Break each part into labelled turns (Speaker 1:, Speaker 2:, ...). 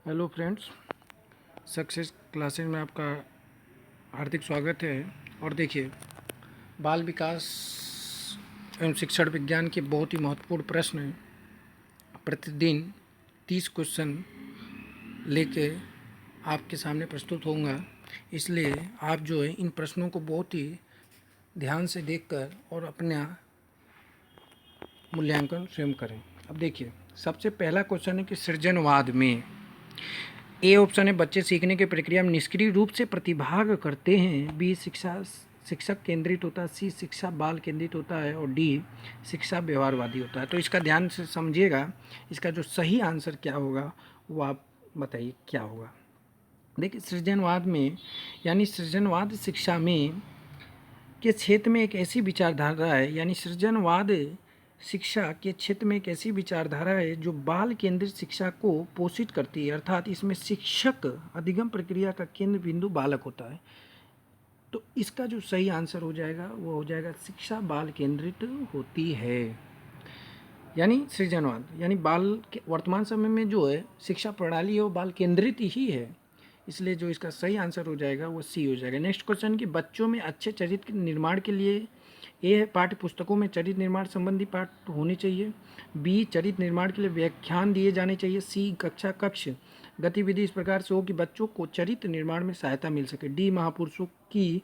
Speaker 1: Hello friends, success classes में आपका हार्दिक स्वागत है। और देखिए, बाल विकास एवं शिक्षण विज्ञान के बहुत ही महत्वपूर्ण प्रश्न प्रतिदिन 30 क्वेश्चन लेके आपके सामने प्रस्तुत होऊंगा। इसलिए आप जो है इन प्रश्नों को बहुत ही ध्यान से देखकर और अपना मूल्यांकन स्वयं करें। अब देखिए, सबसे पहला क्वेश्चन है कि सृजनवाद में ए ऑप्शन है बच्चे सीखने की प्रक्रिया में निष्क्रिय रूप से प्रतिभाग करते हैं, बी शिक्षक केंद्रित होता है, सी शिक्षा बाल केंद्रित होता है और डी शिक्षा व्यवहारवादी होता है। तो इसका ध्यान से समझिएगा, इसका जो सही आंसर क्या होगा वो आप बताइए क्या होगा। देखिए, सृजनवाद में यानी सृजनवाद शिक्षा में के क्षेत्र में एक ऐसी विचारधारा है, यानी सृजनवाद शिक्षा के क्षेत्र में एक ऐसी विचारधारा है जो बाल केंद्रित शिक्षा को पोषित करती है, अर्थात इसमें शिक्षक अधिगम प्रक्रिया का केंद्र बिंदु बालक होता है। तो इसका जो सही आंसर हो जाएगा वो हो जाएगा शिक्षा बाल केंद्रित होती है। यानी सृजनवाद यानी बाल के वर्तमान समय में जो है शिक्षा प्रणाली है वो बाल केंद्रित ही है, इसलिए जो इसका सही आंसर हो जाएगा वो सी हो जाएगा। नेक्स्ट क्वेश्चन कि बच्चों में अच्छे चरित्र निर्माण के लिए ए है पाठ्य पुस्तकों में चरित्र निर्माण संबंधी पाठ होने चाहिए, बी चरित्र निर्माण के लिए व्याख्यान दिए जाने चाहिए, सी कक्षा कक्ष गतिविधि इस प्रकार से हो कि बच्चों को चरित्र निर्माण में सहायता मिल सके, डी महापुरुषों की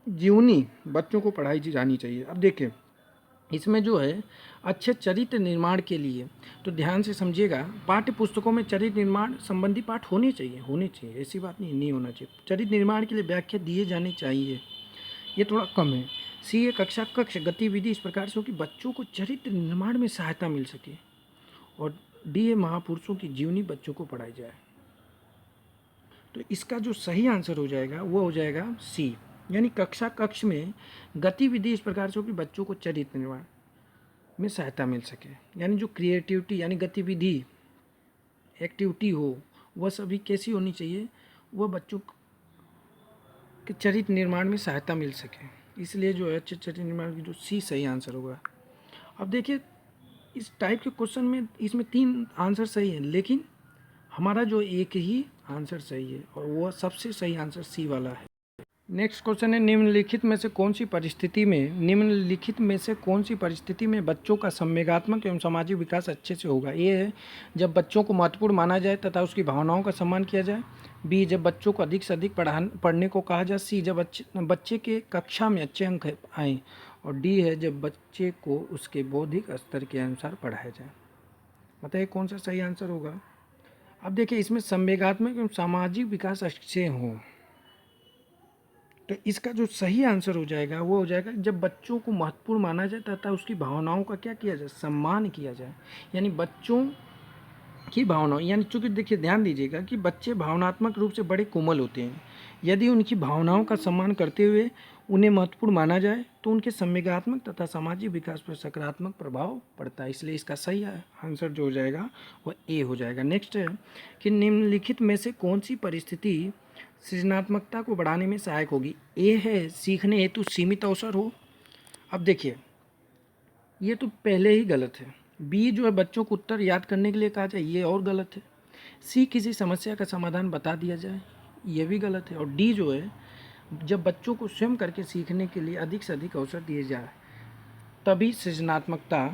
Speaker 1: जीवनी बच्चों को पढ़ाई जानी चाहिए। अब देखें, इसमें जो है अच्छे चरित्र निर्माण के लिए तो ध्यान से समझिएगा, पाठ्य पुस्तकों में चरित्र निर्माण संबंधी पाठ होने चाहिए, ऐसी बात नहीं होना चाहिए। चरित्र निर्माण के लिए व्याख्या दिए जाने चाहिए, ये थोड़ा कम है। सी है कक्षा कक्ष गतिविधि इस प्रकार से हो कि बच्चों को चरित्र निर्माण में सहायता मिल सके, और डी है महापुरुषों की जीवनी बच्चों को पढ़ाई जाए। तो इसका जो सही आंसर हो जाएगा वो हो जाएगा सी, यानी कक्षा कक्ष में गतिविधि इस प्रकार से हो कि बच्चों को चरित्र निर्माण में सहायता मिल सके, यानी जो क्रिएटिविटी यानी गतिविधि एक्टिविटी हो वह सभी कैसी होनी चाहिए, वह बच्चों के चरित्र निर्माण में सहायता मिल सके, इसलिए जो है अच्छे चरित्र निर्माण की जो सी सही आंसर होगा। अब देखिए, इस टाइप के क्वेश्चन में इसमें 3 आंसर सही है, लेकिन हमारा जो एक ही आंसर सही है और वह सबसे सही आंसर सी वाला है। नेक्स्ट क्वेश्चन है निम्नलिखित में से कौन सी परिस्थिति में बच्चों का संवेगात्मक एवं सामाजिक विकास अच्छे से होगा। ये है जब बच्चों को महत्वपूर्ण माना जाए तथा उसकी भावनाओं का सम्मान किया जाए, बी जब बच्चों को अधिक से अधिक पढ़ने को कहा जाए, सी जब बच्चे के कक्षा में अच्छे अंक आएँ, और डी है जब बच्चे को उसके बौद्धिक स्तर के अनुसार पढ़ाया जाए। बताइए कौन सा सही आंसर होगा। अब देखिए, इसमें संवेगात्मक एवं सामाजिक विकास अच्छे हों, तो इसका जो सही आंसर हो जाएगा वो हो जाएगा जब बच्चों को महत्वपूर्ण माना जाए तथा उसकी भावनाओं का क्या किया जाए, सम्मान किया जाए। यानी बच्चों की भावनाओं, यानी चूंकि देखिए ध्यान दीजिएगा कि बच्चे भावनात्मक रूप से बड़े कोमल होते हैं, यदि उनकी भावनाओं का सम्मान करते हुए उन्हें महत्वपूर्ण माना जाए तो उनके संवेगात्मक तथा सामाजिक विकास पर सकारात्मक प्रभाव पड़ता है, इसलिए इसका सही आंसर जो हो जाएगा वह ए हो जाएगा। नेक्स्ट है कि निम्नलिखित में से कौन सी परिस्थिति सृजनात्मकता को बढ़ाने में सहायक होगी। ए है सीखने हेतु सीमित अवसर हो। अब देखिए, ये तो पहले ही गलत है। बी जो है बच्चों को उत्तर याद करने के लिए कहा जाए, ये और गलत है। सी किसी समस्या का समाधान बता दिया जाए, ये भी गलत है। और डी जो है जब बच्चों को स्वयं करके सीखने के लिए अधिक से अधिक अवसर दिए जाए तभी सृजनात्मकता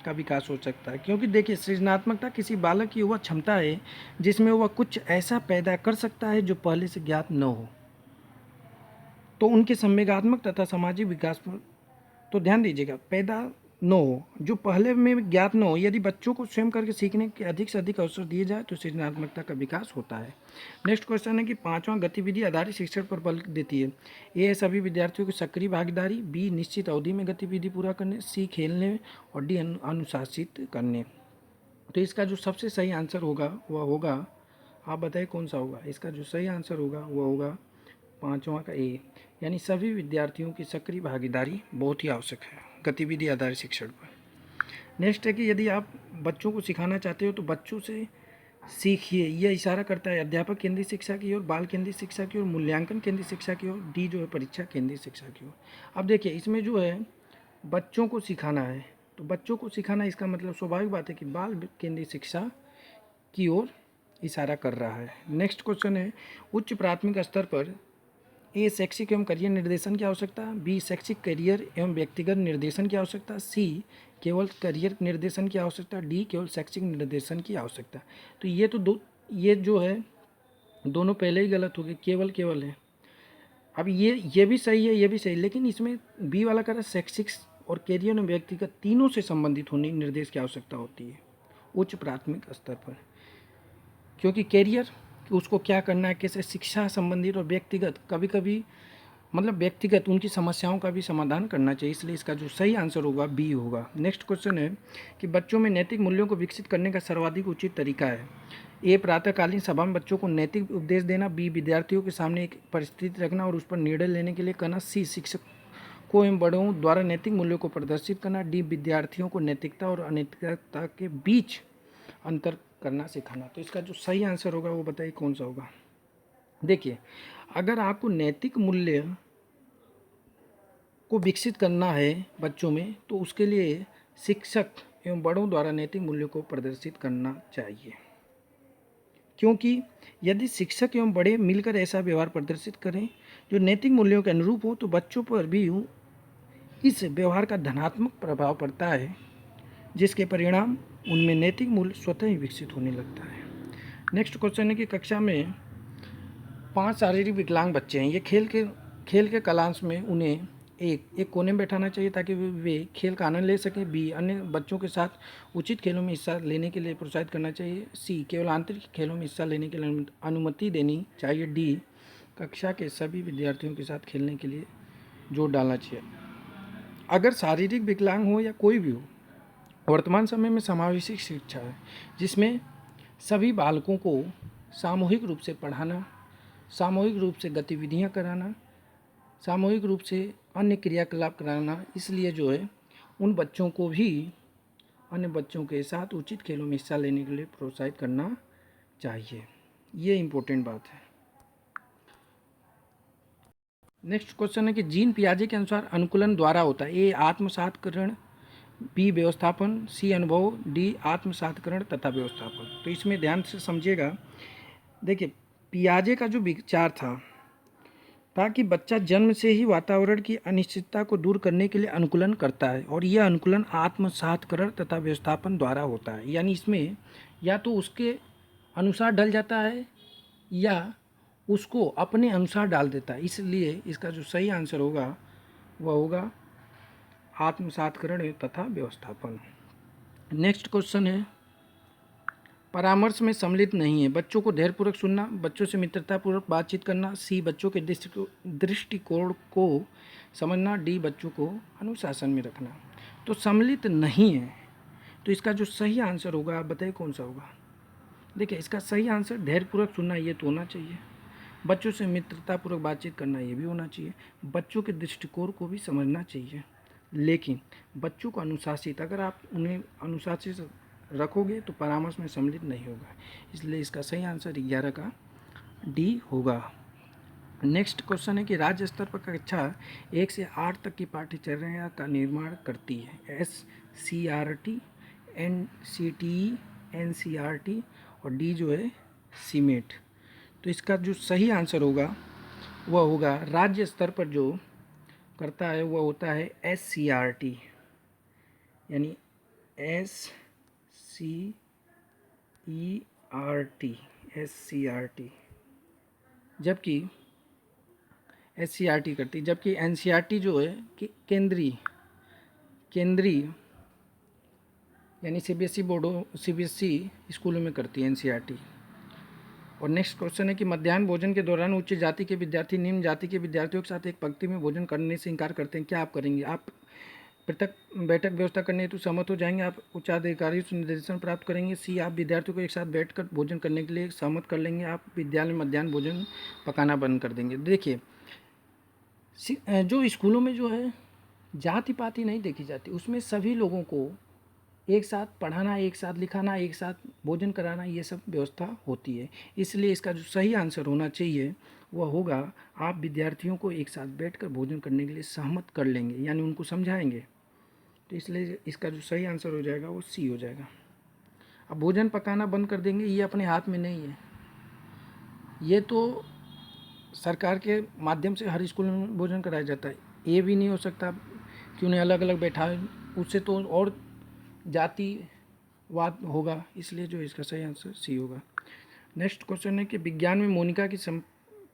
Speaker 1: का विकास हो सकता है, क्योंकि देखिए सृजनात्मकता किसी बालक की वह क्षमता है जिसमें वह कुछ ऐसा पैदा कर सकता है जो पहले से ज्ञात न हो, तो उनके संवेगात्मक तथा सामाजिक विकास पर तो ध्यान दीजिएगा, पैदा न हो जो पहले में ज्ञात न हो। यदि बच्चों को स्वयं करके सीखने के अधिक से अधिक अवसर दिए जाए तो सृजनात्मकता का विकास होता है। नेक्स्ट क्वेश्चन है कि 5वां गतिविधि आधारित शिक्षण पर बल देती है। ए है सभी विद्यार्थियों की सक्रिय भागीदारी, बी निश्चित अवधि में गतिविधि पूरा करने, सी खेलने और डी अनुशासित करने। तो इसका जो सबसे सही आंसर होगा वह होगा, आप बताइए कौन सा होगा। इसका जो सही आंसर होगा वह होगा 5वां का ए, यानी सभी विद्यार्थियों की सक्रिय भागीदारी बहुत ही आवश्यक है गतिविधि आधारित शिक्षण पर। नेक्स्ट है कि यदि आप बच्चों को सिखाना चाहते हो तो बच्चों से सीखिए, यह इशारा करता है अध्यापक केंद्रित शिक्षा की ओर, बाल केंद्रित शिक्षा की ओर, मूल्यांकन केंद्रित शिक्षा की ओर, डी जो है परीक्षा केंद्रित शिक्षा की ओर। अब देखिए, इसमें जो है बच्चों को सिखाना है, तो बच्चों को सिखाना इसका मतलब स्वाभाविक बात है कि बाल केंद्रित शिक्षा की ओर इशारा कर रहा है। नेक्स्ट क्वेश्चन है, उच्च प्राथमिक स्तर पर ए शैक्षिक एवं करियर निर्देशन की आवश्यकता, बी शैक्षिक करियर एवं व्यक्तिगत निर्देशन की आवश्यकता, सी केवल करियर निर्देशन की आवश्यकता, डी केवल शैक्षिक निर्देशन की आवश्यकता। तो ये जो है दोनों पहले ही गलत हो गए, केवल केवल है। अब ये भी सही है, ये भी सही, लेकिन इसमें बी वाला कह रहा है शैक्षिक और कैरियर एवं व्यक्तिगत तीनों से संबंधित होने निर्देश की आवश्यकता होती है उच्च प्राथमिक स्तर पर, क्योंकि कैरियर उसको क्या करना है, कैसे शिक्षा संबंधित, और व्यक्तिगत कभी कभी मतलब व्यक्तिगत उनकी समस्याओं का भी समाधान करना चाहिए, इसलिए इसका जो सही आंसर होगा बी होगा। नेक्स्ट क्वेश्चन है कि बच्चों में नैतिक मूल्यों को विकसित करने का सर्वाधिक उचित तरीका है, ए प्रातःकालीन सभा में बच्चों को नैतिक उपदेश देना, बी विद्यार्थियों के सामने एक परिस्थिति रखना और उस पर निर्णय लेने के लिए कहना, सी शिक्षक को एवं बड़ों द्वारा नैतिक मूल्यों को प्रदर्शित करना, डी विद्यार्थियों को नैतिकता और अनैतिकता के बीच अंतर करना सिखाना। तो इसका जो सही आंसर होगा वो बताइए कौन सा होगा। देखिए, अगर आपको नैतिक मूल्य को विकसित करना है बच्चों में, तो उसके लिए शिक्षक एवं बड़ों द्वारा नैतिक मूल्यों को प्रदर्शित करना चाहिए, क्योंकि यदि शिक्षक एवं बड़े मिलकर ऐसा व्यवहार प्रदर्शित करें जो नैतिक मूल्यों के अनुरूप हो, तो बच्चों पर भी इस व्यवहार का धनात्मक प्रभाव पड़ता है, जिसके परिणाम उनमें नैतिक मूल्य स्वतः ही विकसित होने लगता है। नेक्स्ट क्वेश्चन है कि कक्षा में 5 शारीरिक विकलांग बच्चे हैं, ये खेल के कालांश में उन्हें एक कोने में बैठाना चाहिए ताकि वे खेल का आनंद ले सकें, बी अन्य बच्चों के साथ उचित खेलों में हिस्सा लेने के लिए प्रोत्साहित करना चाहिए, सी केवल आंतरिक खेलों में हिस्सा लेने के लिए अनुमति देनी चाहिए, डी कक्षा के सभी विद्यार्थियों के साथ खेलने के लिए जोर डालना चाहिए। अगर शारीरिक विकलांग हो या कोई भी हो, वर्तमान समय में समावेशी शिक्षा है जिसमें सभी बालकों को सामूहिक रूप से पढ़ाना, सामूहिक रूप से गतिविधियां कराना, सामूहिक रूप से अन्य क्रियाकलाप कराना, इसलिए जो है उन बच्चों को भी अन्य बच्चों के साथ उचित खेलों में हिस्सा लेने के लिए प्रोत्साहित करना चाहिए। ये इम्पोर्टेंट बात है। नेक्स्ट क्वेश्चन है कि जीन पियाजे के अनुसार अनुकूलन द्वारा होता है, ए आत्मसातकरण, बी व्यवस्थापन, सी अनुभव, डी आत्मसातकरण तथा व्यवस्थापन। तो इसमें ध्यान से समझिएगा। देखिए, पियाजे का जो विचार था कि बच्चा जन्म से ही वातावरण की अनिश्चितता को दूर करने के लिए अनुकूलन करता है, और यह अनुकूलन आत्मसातकरण तथा व्यवस्थापन द्वारा होता है। यानी इसमें या तो उसके अनुसार ढल जाता है या उसको अपने अनुसार डाल देता है, इसलिए इसका जो सही आंसर होगा वह होगा आत्मसातकरण तथा व्यवस्थापन। नेक्स्ट क्वेश्चन है, परामर्श में सम्मिलित नहीं है, बच्चों को धैर्यपूर्वक सुनना, बच्चों से मित्रतापूर्वक बातचीत करना, सी बच्चों के दृष्टिकोण को समझना, डी बच्चों को अनुशासन में रखना। तो सम्मिलित नहीं है, तो इसका जो सही आंसर होगा आप बताइए कौन सा होगा। देखिए, इसका सही आंसर धैर्यपूर्वक सुनना ये तो होना चाहिए, बच्चों से मित्रतापूर्वक बातचीत करना ये भी होना चाहिए, बच्चों के दृष्टिकोण को भी समझना चाहिए, लेकिन बच्चों को अनुशासित, अगर आप उन्हें अनुशासित रखोगे तो परामर्श में सम्मिलित नहीं होगा, इसलिए इसका सही आंसर 11 का डी होगा। नेक्स्ट क्वेश्चन है कि राज्य स्तर पर कक्षा 1 से 8 तक की पाठ्यचर्या का निर्माण करती है, SCRT, NCTE, NCRT और डी जो है सीमेट। तो इसका जो सही आंसर होगा वह होगा राज्य स्तर पर जो करता है वह होता है SCRT, यानी SCERT, जबकि SCRT करती, जबकि NCRT जो है कि केंद्रीय यानी CBSE स्कूलों में करती है NCRT। और नेक्स्ट क्वेश्चन है कि मध्याह्न भोजन के दौरान उच्च जाति के विद्यार्थी निम्न जाति के विद्यार्थियों के साथ एक पंक्ति में भोजन करने से इनकार करते हैं, क्या आप करेंगे? आप पृथक बैठक व्यवस्था करने हेतु सहमत हो जाएंगे, आप उच्चाधिकारी से निर्देशन प्राप्त करेंगे, सी आप विद्यार्थियों को एक साथ बैठकर भोजन करने के लिए सहमत कर लेंगे, आप विद्यालय में मध्याह्न भोजन पकाना बंद कर देंगे। देखिए, जो स्कूलों में जो है जाति पाति नहीं देखी जाती, उसमें सभी लोगों को एक साथ पढ़ाना, एक साथ लिखाना, एक साथ भोजन कराना, ये सब व्यवस्था होती है, इसलिए इसका जो सही आंसर होना चाहिए वह होगा आप विद्यार्थियों को एक साथ बैठकर भोजन करने के लिए सहमत कर लेंगे, यानी उनको समझाएंगे। तो इसलिए इसका जो सही आंसर हो जाएगा वो सी हो जाएगा। अब भोजन पकाना बंद कर देंगे, ये अपने हाथ में नहीं है। ये तो सरकार के माध्यम से हर स्कूल में भोजन कराया जाता है। ये भी नहीं हो सकता कि उन्हें अलग अलग बैठाएं, उससे तो और जातिवाद होगा। इसलिए जो इसका सही आंसर सी होगा। नेक्स्ट क्वेश्चन है कि विज्ञान में मोनिका की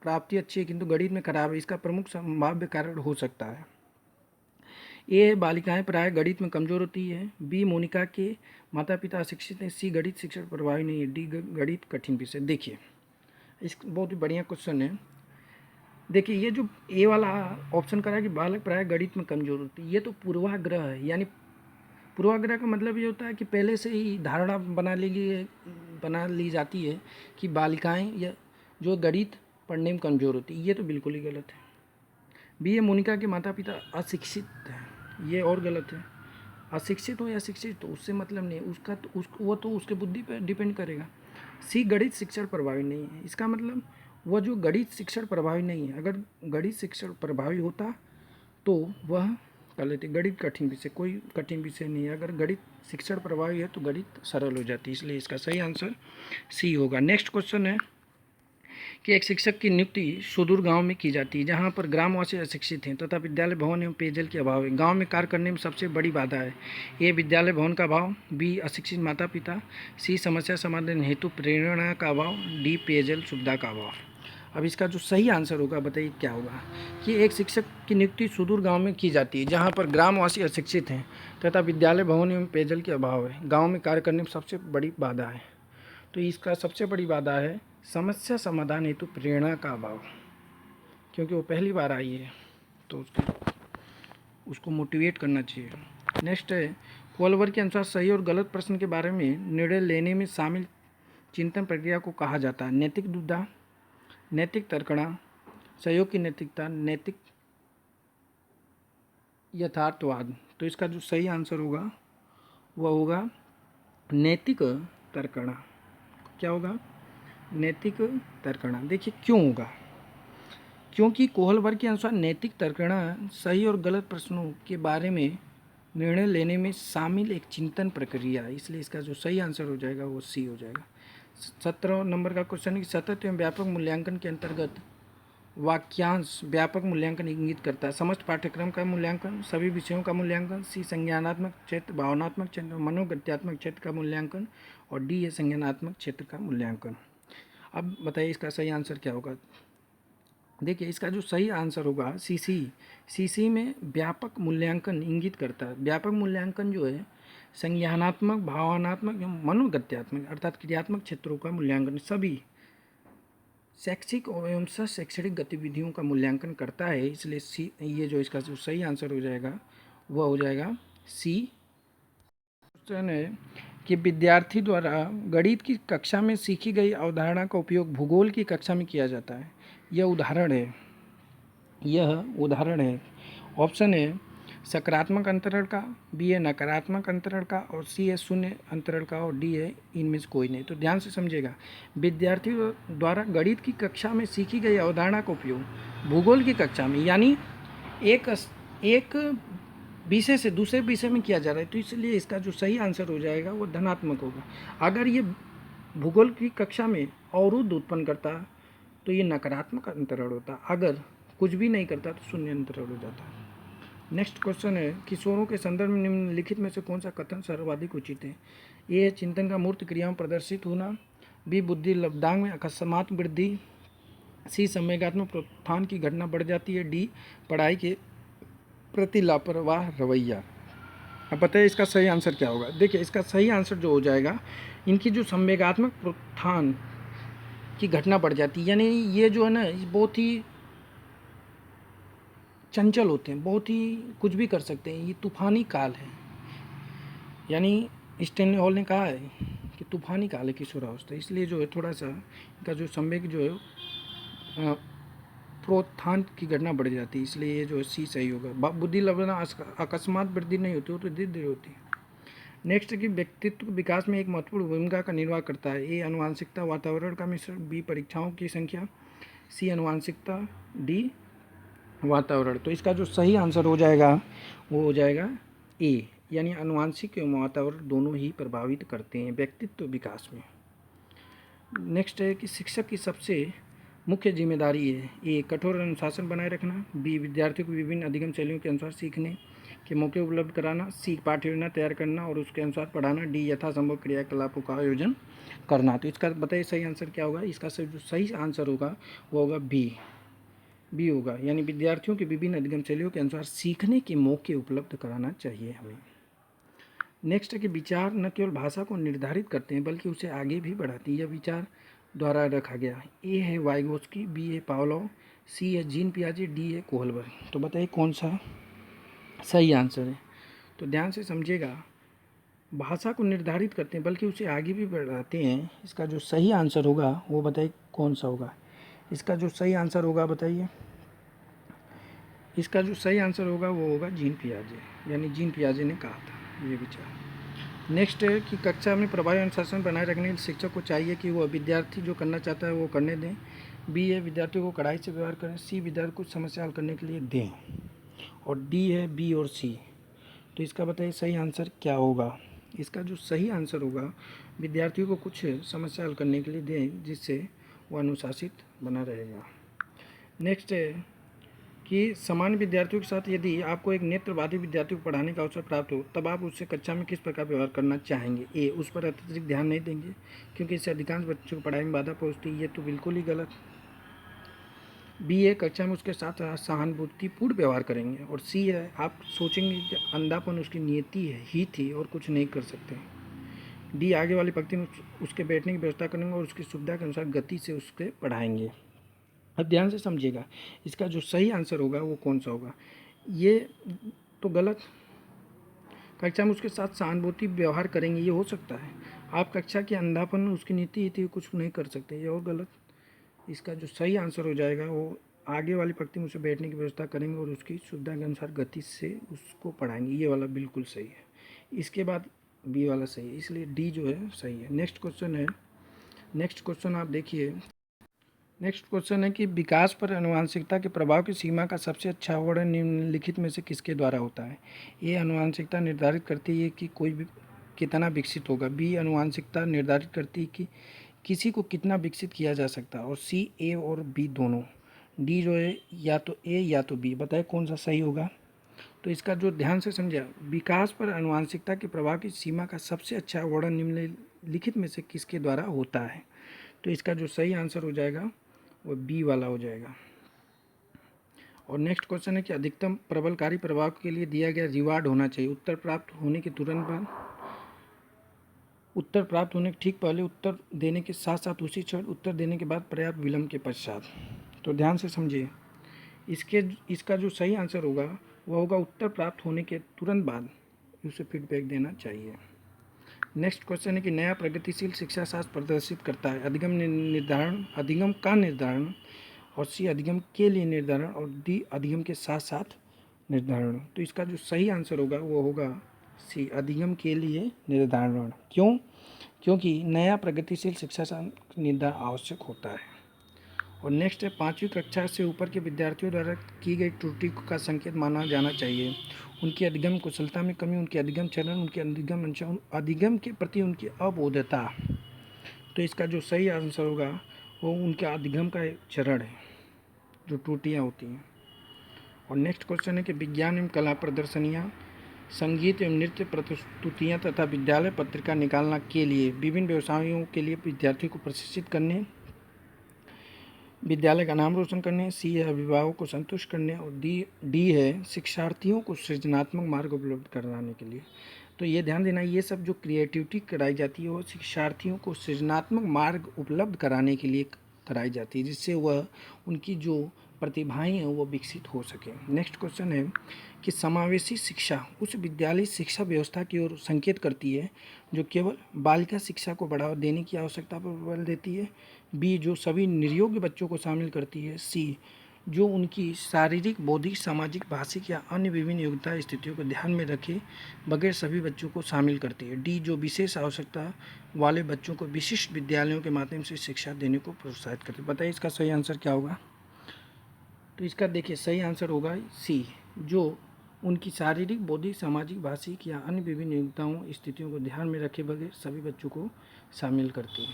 Speaker 1: प्राप्ति अच्छी है किंतु गणित में खराब है, इसका प्रमुख संभाव्य कारण हो सकता है। ए, बालिकाएं प्राय गणित में कमजोर होती है। बी, मोनिका के माता पिता अशिक्षित हैं। सी, गणित शिक्षण प्रभावी नहीं है। डी, गणित कठिन विषय। देखिए इस बहुत ही बढ़िया क्वेश्चन है। देखिए ये जो ए वाला ऑप्शन करा कि बालक प्राय गणित में कमजोर होती है, ये तो पूर्वाग्रह है। यानी पूर्वाग्रह का मतलब ये होता है कि पहले से ही धारणा बना ली जाती है कि बालिकाएं या जो गणित पढ़ने में कमज़ोर होती है। ये तो बिल्कुल ही गलत है। बी, ये मोनिका के माता पिता अशिक्षित हैं, ये और गलत है। अशिक्षित हो या शिक्षित तो उससे मतलब नहीं, उसका तो वो तो उसके बुद्धि पर डिपेंड करेगा। सी, गणित शिक्षण प्रभावी नहीं है, इसका मतलब वह जो गणित शिक्षण प्रभावी नहीं है, अगर गणित शिक्षण प्रभावी होता तो वह गलत है। गणित कठिन विषय, कोई कठिन विषय नहीं है। अगर गणित शिक्षण प्रभावी है तो गणित सरल हो जाती है, इसलिए इसका सही आंसर सी होगा। नेक्स्ट क्वेश्चन है कि एक शिक्षक की नियुक्ति सुदूर गांव में की जाती है जहां पर ग्रामवासी अशिक्षित हैं तथा विद्यालय भवन एवं पेयजल के अभाव है। गांव में कार्य करने में सबसे बड़ी बाधा है। ए, विद्यालय भवन का अभाव। बी, अशिक्षित माता पिता। सी, समस्या समाधान हेतु प्रेरणा का अभाव। डी, पेयजल सुविधा का अभाव। अब इसका जो सही आंसर होगा बताइए क्या होगा। कि एक शिक्षक की नियुक्ति सुदूर गांव में की जाती है जहां पर ग्रामवासी अशिक्षित हैं तथा विद्यालय भवन एवं पेयजल के अभाव है। गांव में कार्य करने में सबसे बड़ी बाधा है, तो इसका सबसे बड़ी बाधा है समस्या समाधान हेतु प्रेरणा का अभाव, क्योंकि वो पहली बार आई है तो उसको मोटिवेट करना चाहिए। नेक्स्ट है कोलवर के अनुसार सही और गलत प्रश्न के बारे में निर्णय लेने में शामिल चिंतन प्रक्रिया को कहा जाता है। नैतिक दुविधा, नैतिक तर्कणा, सहयोग की नैतिकता, नैतिक यथार्थवाद। तो इसका जो सही आंसर होगा वह होगा नैतिक तर्कणा। क्या होगा? नैतिक तर्कणा। देखिए क्यों होगा, क्योंकि कोहलवर के अनुसार नैतिक तर्कणा सही और गलत प्रश्नों के बारे में निर्णय लेने में शामिल एक चिंतन प्रक्रिया है, इसलिए इसका जो सही आंसर हो जाएगा वो सी हो जाएगा। 17 नंबर का क्वेश्चन है कि सतत एवं व्यापक मूल्यांकन के अंतर्गत वाक्यांश व्यापक मूल्यांकन इंगित करता है। समस्त पाठ्यक्रम का मूल्यांकन, सभी विषयों का मूल्यांकन। सी, संज्ञानात्मक क्षेत्र, भावनात्मक क्षेत्र, मनोगत्यात्मक क्षेत्र का मूल्यांकन। और डी है संज्ञानात्मक क्षेत्र का मूल्यांकन। अब बताइए इसका सही आंसर क्या होगा। देखिए इसका जो सही आंसर होगा सीसी में व्यापक मूल्यांकन इंगित करता है। व्यापक मूल्यांकन जो है संज्ञानात्मक, भावनात्मक एवं मनोगत्यात्मक अर्थात क्रियात्मक क्षेत्रों का मूल्यांकन, सभी शैक्षिक एवं शैक्षणिक गतिविधियों का मूल्यांकन करता है, इसलिए सी, ये जो इसका जो सही आंसर हो जाएगा वह हो जाएगा सी। क्वेश्चन है कि विद्यार्थी द्वारा गणित की कक्षा में सीखी गई अवधारणा का उपयोग भूगोल की कक्षा में किया जाता है। यह उदाहरण है। ऑप्शन है सकारात्मक अंतरण का, बी है नकारात्मक अंतरण का, और सी है शून्य अंतरण का, और डी है इनमें से कोई नहीं। तो ध्यान से समझिएगा, विद्यार्थी द्वारा गणित की कक्षा में सीखी गई अवधारणा का उपयोग भूगोल की कक्षा में यानी एक विषय से दूसरे विषय में किया जा रहा है, तो इसलिए इसका जो सही आंसर हो जाएगा वो धनात्मक होगा। अगर ये भूगोल की कक्षा में अवरोध उत्पन्न करता तो ये नकारात्मक अंतरण होता, अगर कुछ भी नहीं करता तो शून्य अंतरण हो जाता। नेक्स्ट क्वेश्चन है किशोरों के संदर्भ में निम्नलिखित में से कौन सा कथन सर्वाधिक उचित है। ए है चिंतन का मूर्त क्रियाओं प्रदर्शित होना। बी, बुद्धि लब्धांग में अकस्मात वृद्धि। सी, संवेगात्मक प्रोत्थान की घटना बढ़ जाती है। डी, पढ़ाई के प्रति लापरवाह रवैया। अब बताइए इसका सही आंसर क्या होगा। देखिए इसका सही आंसर जो हो जाएगा, इनकी जो संवेगात्मक प्रोत्थान की घटना बढ़ जाती है, यानी ये जो है ना बहुत ही चंचल होते हैं, बहुत ही कुछ भी कर सकते हैं, ये तूफानी काल है। यानी स्टैनली हॉल ने कहा है कि तूफानी काल है किशोरावस्था, इसलिए जो है थोड़ा सा इनका जो संवेग जो है प्रोत्थान की घटना बढ़ जाती है, इसलिए ये जो है सी सही होगा। बुद्धि लब्धना अकस्मात वृद्धि नहीं होती, वो तो धीरे धीरे होती है। नेक्स्ट की व्यक्तित्व विकास में एक महत्वपूर्ण भूमिका का निर्वाह करता है। ए, आनुवांशिकता, वातावरण का मिश्रण। बी, परीक्षाओं की संख्या। सी, आनुवांशिकता। डी, वातावरण। तो इसका जो सही आंसर हो जाएगा वो हो जाएगा ए, यानी आनुवंशिक एवं वातावरण दोनों ही प्रभावित करते हैं व्यक्तित्व विकास में। नेक्स्ट है कि शिक्षक की सबसे मुख्य जिम्मेदारी है ए कठोर अनुशासन बनाए रखना, बी विद्यार्थियों को विभिन्न अधिगम शैलियों के अनुसार सीखने के मौके उपलब्ध कराना, सी पाठ्य योजना तैयार करना और उसके अनुसार पढ़ाना, डी यथासंभव क्रियाकलापों का आयोजन करना। तो इसका बताइए सही आंसर क्या होगा। इसका जो सही आंसर होगा वो होगा बी होगा, यानी विद्यार्थियों के विभिन्न अधिगम शैलियों के अनुसार सीखने के मौके उपलब्ध कराना चाहिए हमें। नेक्स्ट है कि विचार न केवल भाषा को निर्धारित करते हैं बल्कि उसे आगे भी बढ़ाती है। यह विचार द्वारा रखा गया। ए है वाइगोस्की, बी है पावलोव, सी है जीन पियाजे, डी है कोहलबर्ग। तो बताइए कौन सा सही आंसर है। तो ध्यान से समझिएगा, भाषा को निर्धारित करते हैं बल्कि उसे आगे भी बढ़ाते हैं। इसका जो सही आंसर होगा वो बताइए कौन सा होगा। इसका जो सही आंसर होगा बताइए। इसका जो सही आंसर होगा वो होगा जीन पियाजे, यानी जीन पियाजे ने कहा था ये विचार। नेक्स्ट है कि कक्षा में प्रभावी अनुशासन बनाए रखने के लिए शिक्षक को चाहिए कि वो विद्यार्थी जो करना चाहता है वो करने दें। बी है विद्यार्थियों को कड़ाई से व्यवहार करें, सी विद्यार्थी को समस्या हल करने के लिए दें, और डी है बी और सी। तो इसका बताइए सही आंसर क्या होगा। इसका जो सही आंसर होगा विद्यार्थियों को कुछ समस्या हल करने के लिए दें जिससे वो अनुशासित बना रहेगा। नेक्स्ट है कि सामान्य विद्यार्थियों के साथ यदि आपको एक नेत्रवादी विद्यार्थी को पढ़ाने का अवसर प्राप्त हो तब आप उससे कक्षा में किस प्रकार व्यवहार करना चाहेंगे। ए उस पर अत्यधिक ध्यान नहीं देंगे क्योंकि इससे अधिकांश बच्चों को पढ़ाई में बाधा पहुंचती है, ये तो बिल्कुल ही गलत। बी है कक्षा में उसके साथ सहानुभूतिपूर्ण व्यवहार करेंगे, और सी है आप सोचेंगे कि अंधापन उसकी नियति है ही थी और कुछ नहीं कर सकते। डी आगे वाली पंक्ति में उसके बैठने की व्यवस्था करेंगे और उसकी सुविधा के अनुसार गति से उसके पढ़ाएंगे। अब ध्यान से समझिएगा, इसका जो सही आंसर होगा वो कौन सा होगा। ये तो गलत, कक्षा में उसके साथ सहानुभूति व्यवहार करेंगे ये हो सकता है। आप कक्षा के अंधापन उसकी नीति थी कुछ नहीं कर सकते, ये और गलत। इसका जो सही आंसर हो जाएगा वो आगे वाली पंक्ति में उसे बैठने की व्यवस्था करेंगे और उसकी सुविधा के अनुसार गति से उसको पढ़ाएंगे, ये वाला बिल्कुल सही है। इसके बाद बी वाला सही है, इसलिए डी जो है सही है। नेक्स्ट क्वेश्चन है, नेक्स्ट क्वेश्चन आप देखिए। नेक्स्ट क्वेश्चन है कि विकास पर आनुवंशिकता के प्रभाव की सीमा का सबसे अच्छा वर्णन निम्नलिखित में से किसके द्वारा होता है। ये आनुवंशिकता निर्धारित करती है कि कोई भी कितना विकसित होगा, बी आनुवंशिकता निर्धारित करती है कि किसी को कितना विकसित किया जा सकता है, और सी ए और बी दोनों, डी जो है या तो ए या तो बी। बताए कौन सा सही होगा। तो इसका जो ध्यान से समझा, विकास पर आनुवंशिकता के प्रभाव की सीमा का सबसे अच्छा वर्णन निम्नलिखित में से किसके द्वारा होता है। तो इसका जो सही आंसर हो जाएगा वो बी वाला हो जाएगा। और नेक्स्ट क्वेश्चन है कि अधिकतम प्रबलकारी प्रभाव के लिए दिया गया रिवार्ड होना चाहिए उत्तर प्राप्त होने के तुरंत बाद, उत्तर प्राप्त होने के ठीक पहले, उत्तर देने के साथ साथ उसी क्षण, उत्तर देने के बाद, पर्याप्त विलंब के पश्चात। तो ध्यान से समझिए, इसका जो सही आंसर होगा वह होगा उत्तर प्राप्त होने के तुरंत बाद उसे फीडबैक देना चाहिए। नेक्स्ट क्वेश्चन है कि नया प्रगतिशील शिक्षा शास्त्र प्रदर्शित करता है अधिगम निर्धारण, अधिगम का निर्धारण, और सी अधिगम के लिए निर्धारण, और डी अधिगम के साथ साथ निर्धारण। तो इसका जो सही आंसर होगा वो होगा सी अधिगम के लिए निर्धारण। क्यों? क्योंकि नया प्रगतिशील शिक्षा शास्त्र निर्धारण आवश्यक होता है। और नेक्स्ट है 5वीं कक्षा से ऊपर के विद्यार्थियों द्वारा की गई त्रुटि का संकेत माना जाना चाहिए। उनकी अधिगम कुशलता में कमी, उनके अधिगम चलन, उनके अधिगम अंश, अधिगम के प्रति उनकी अबोधता। तो इसका जो सही आंसर होगा वो उनके अधिगम का चरण है, जो त्रुटियाँ होती हैं। और नेक्स्ट क्वेश्चन है कि विज्ञान एवं कला प्रदर्शनियाँ, संगीत एवं नृत्य प्रस्तुतियाँ तथा विद्यालय पत्रिका निकालना के लिए विभिन्न व्यवसायों के लिए विद्यार्थियों को प्रशिक्षित करने, विद्यालय का नाम रोशन करने, सी है अभिभावकों को संतुष्ट करने, और डी है शिक्षार्थियों को सृजनात्मक मार्ग उपलब्ध कराने के लिए। तो ये ध्यान देना, ये सब जो क्रिएटिविटी कराई जाती है वो शिक्षार्थियों को सृजनात्मक मार्ग उपलब्ध कराने के लिए कराई जाती है, जिससे वह उनकी जो प्रतिभाएं हैं वो विकसित हो सके। नेक्स्ट क्वेश्चन है कि समावेशी शिक्षा उस विद्यालय शिक्षा व्यवस्था की ओर संकेत करती है जो केवल बालिका शिक्षा को बढ़ावा देने की आवश्यकता पर बल देती है, बी जो सभी निर्योग्य बच्चों को शामिल करती है, सी जो उनकी शारीरिक, बौद्धिक, सामाजिक, भाषिक या अन्य विभिन्न योग्यता स्थितियों को ध्यान में रखे बगैर सभी बच्चों को शामिल करती है, डी जो विशेष आवश्यकता वाले बच्चों को विशिष्ट विद्यालयों के माध्यम से शिक्षा देने को प्रोत्साहित करती है। बताइए इसका सही आंसर क्या होगा। तो इसका देखिए सही आंसर होगा सी जो उनकी शारीरिक, बौद्धिक, सामाजिक, भाषिक या अन्य विभिन्न योग्यताओं स्थितियों को ध्यान में रखे बगैर सभी बच्चों को शामिल करती है।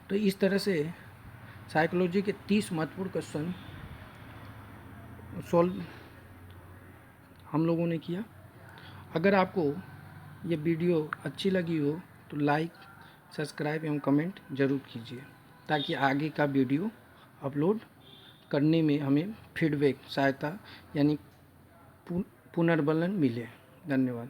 Speaker 1: तो इस तरह से साइकोलॉजी के 30 महत्वपूर्ण क्वेश्चन सॉल्व हम लोगों ने किया। अगर आपको ये वीडियो अच्छी लगी हो तो लाइक, सब्सक्राइब एवं कमेंट ज़रूर कीजिए, ताकि आगे का वीडियो अपलोड करने में हमें फीडबैक, सहायता यानी पुनर्बलन मिले। धन्यवाद।